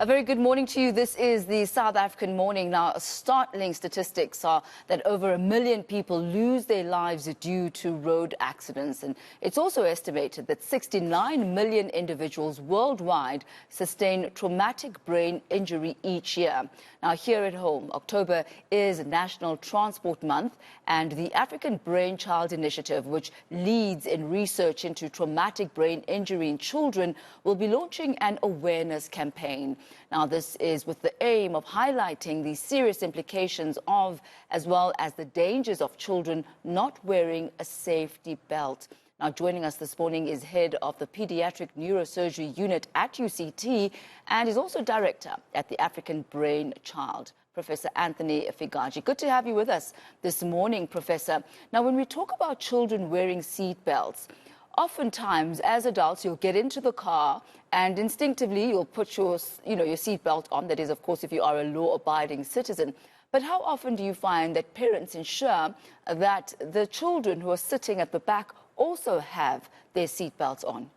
A very good morning to you. This is the South African Morning. Now, startling statistics are that over 1 million people lose their lives due to road accidents. And it's also estimated that 69 million individuals worldwide sustain traumatic brain injury each year. Now, here at home, October is National Transport Month, and the African Brain Child Initiative, which leads in research into traumatic brain injury in children, will be launching an awareness campaign. Now, this is with the aim of highlighting the serious implications of, as well as the dangers of children not wearing a safety belt. Now, joining us this morning is head of the Paediatric Neurosurgery Unit at UCT and is also director at the African Brain Child, Professor Anthony Figaji. Good to have you with us this morning, Professor. Now, when we talk about children wearing seat belts, oftentimes, as adults, you'll get into the car and instinctively you'll put your seatbelt on. That is, of course, if you are a law-abiding citizen. But how often do you find that parents ensure that the children who are sitting at the back also have their seatbelts on?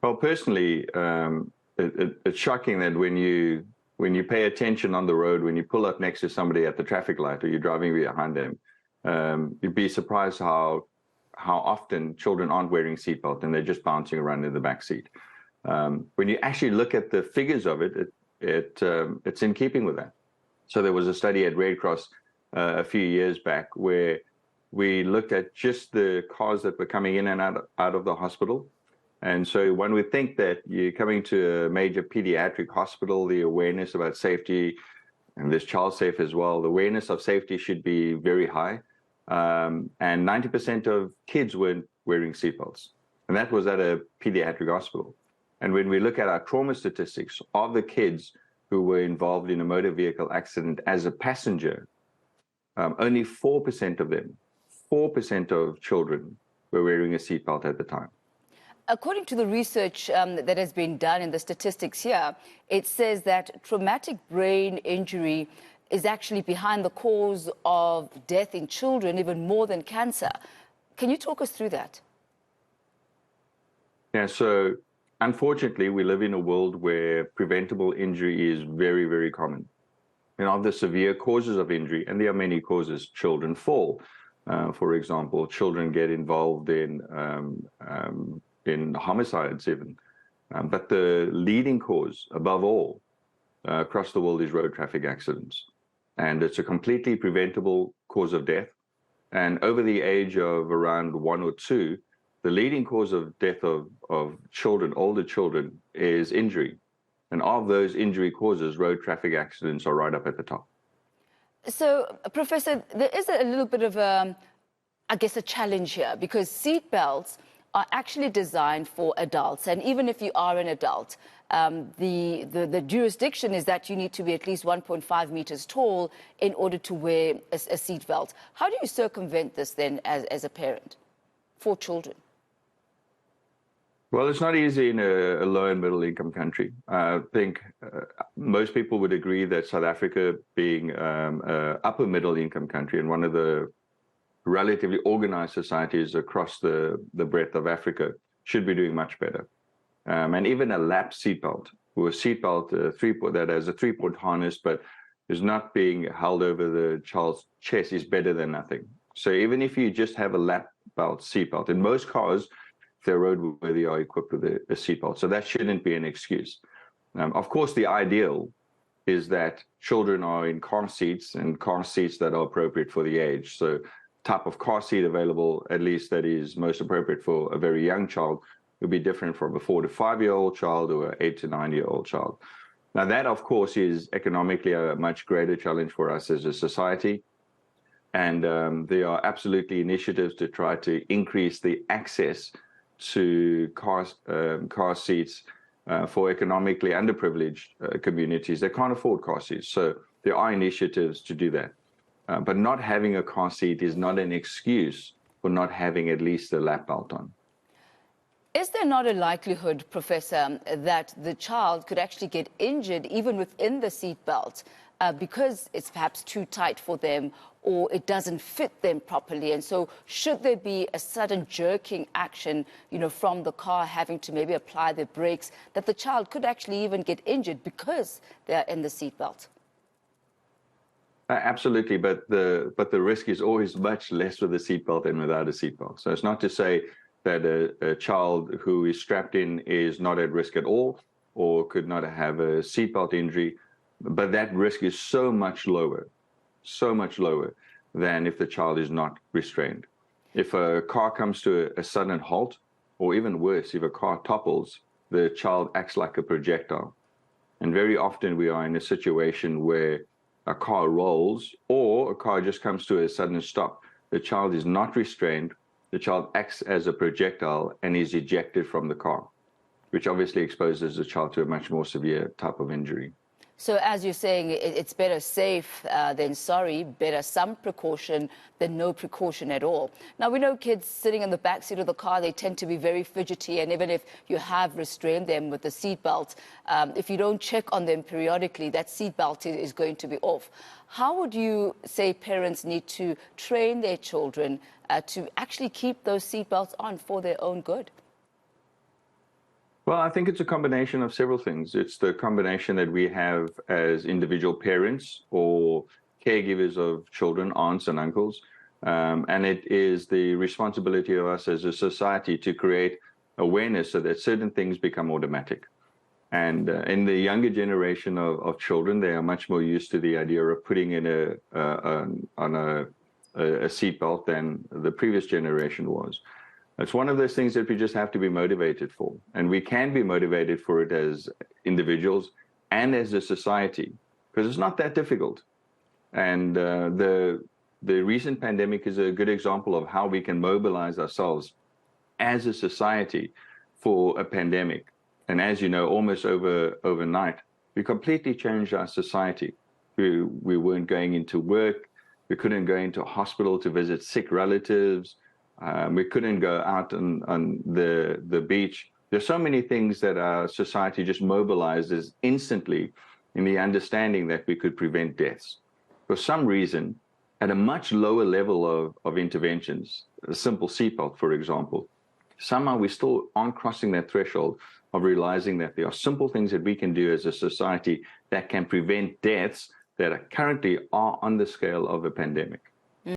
Well, personally, it's shocking that when you pay attention on the road, when you pull up next to somebody at the traffic light or you're driving behind them, you'd be surprised how often children aren't wearing seatbelt and they're just bouncing around in the back seat. When you actually look at the figures of it, it's in keeping with that. So there was a study at Red Cross a few years back where we looked at just the cars that were coming in and out of the hospital. And so one would think that you're coming to a major pediatric hospital, the awareness about safety, and this child safe as well, the awareness of safety should be very high. And 90% of kids weren't wearing seatbelts. And that was at a pediatric hospital. And when we look at our trauma statistics of the kids who were involved in a motor vehicle accident as a passenger, only 4% of them, 4% of children were wearing a seatbelt at the time. According to the research that has been done in the statistics here, it says that traumatic brain injury is actually behind the cause of death in children, even more than cancer. Can you talk us through that? Yeah, so unfortunately, we live in a world where preventable injury is very, very common. And of the severe causes of injury, and there are many causes, children fall. For example, children get involved in homicides even. But the leading cause, above all, across the world is road traffic accidents. And it's a completely preventable cause of death. And over the age of around 1 or 2, the leading cause of death of children, older children, is injury. And of those injury causes, road traffic accidents are right up at the top. So, Professor, there is a little bit of a challenge here, because seat belts are actually designed for adults. And even if you are an adult, the jurisdiction is that you need to be at least 1.5 meters tall in order to wear a seat belt. How do you circumvent this then as a parent for children? Well, it's not easy in a low and middle income country. I think most people would agree that South Africa, being an upper middle income country and one of the relatively organized societies across the breadth of Africa, should be doing much better. And even a lap seatbelt, or a seatbelt that has a 3-point harness but is not being held over the child's chest, is better than nothing. So even if you just have a lap belt seatbelt, in most cars, if they're roadworthy, are equipped with a seatbelt. So that shouldn't be an excuse. Of course, the ideal is that children are in car seats, and car seats that are appropriate for the age. So type of car seat available, at least that is most appropriate for a very young child, would be different from a 4 to 5-year-old child or an 8 to 9-year-old child. Now that, of course, is economically a much greater challenge for us as a society. And there are absolutely initiatives to try to increase the access to car seats for economically underprivileged communities that can't afford car seats. So there are initiatives to do that. But not having a car seat is not an excuse for not having at least a lap belt on. Is there not a likelihood, Professor, that the child could actually get injured even within the seat belt because it's perhaps too tight for them or it doesn't fit them properly. And so should there be a sudden jerking action, from the car having to maybe apply the brakes, that the child could actually even get injured because they're in the seatbelt? Absolutely, but the risk is always much less with a seatbelt than without a seatbelt. So it's not to say that a child who is strapped in is not at risk at all or could not have a seatbelt injury, but that risk is so much lower than if the child is not restrained. If a car comes to a sudden halt, or even worse, if a car topples, the child acts like a projectile. And very often we are in a situation where a car rolls or a car just comes to a sudden stop. The child is not restrained. The child acts as a projectile and is ejected from the car, which obviously exposes the child to a much more severe type of injury. So as you're saying, it's better safe than sorry, better some precaution than no precaution at all. Now, we know kids sitting in the back seat of the car, they tend to be very fidgety, and even if you have restrained them with the seatbelt, if you don't check on them periodically, that seatbelt is going to be off. How would you say parents need to train their children to actually keep those seatbelts on for their own good? Well, I think it's a combination of several things. It's the combination that we have as individual parents or caregivers of children, aunts and uncles. And it is the responsibility of us as a society to create awareness so that certain things become automatic. And in the younger generation of children, they are much more used to the idea of putting in a seatbelt than the previous generation was. It's one of those things that we just have to be motivated for. And we can be motivated for it as individuals and as a society, because it's not that difficult. And the recent pandemic is a good example of how we can mobilize ourselves as a society for a pandemic. And as you know, almost overnight, we completely changed our society. We weren't going into work. We couldn't go into a hospital to visit sick relatives. We couldn't go out on the beach. There's so many things that our society just mobilizes instantly in the understanding that we could prevent deaths. For some reason, at a much lower level of interventions, a simple seatbelt, for example, somehow we still aren't crossing that threshold of realizing that there are simple things that we can do as a society that can prevent deaths that are currently on the scale of a pandemic.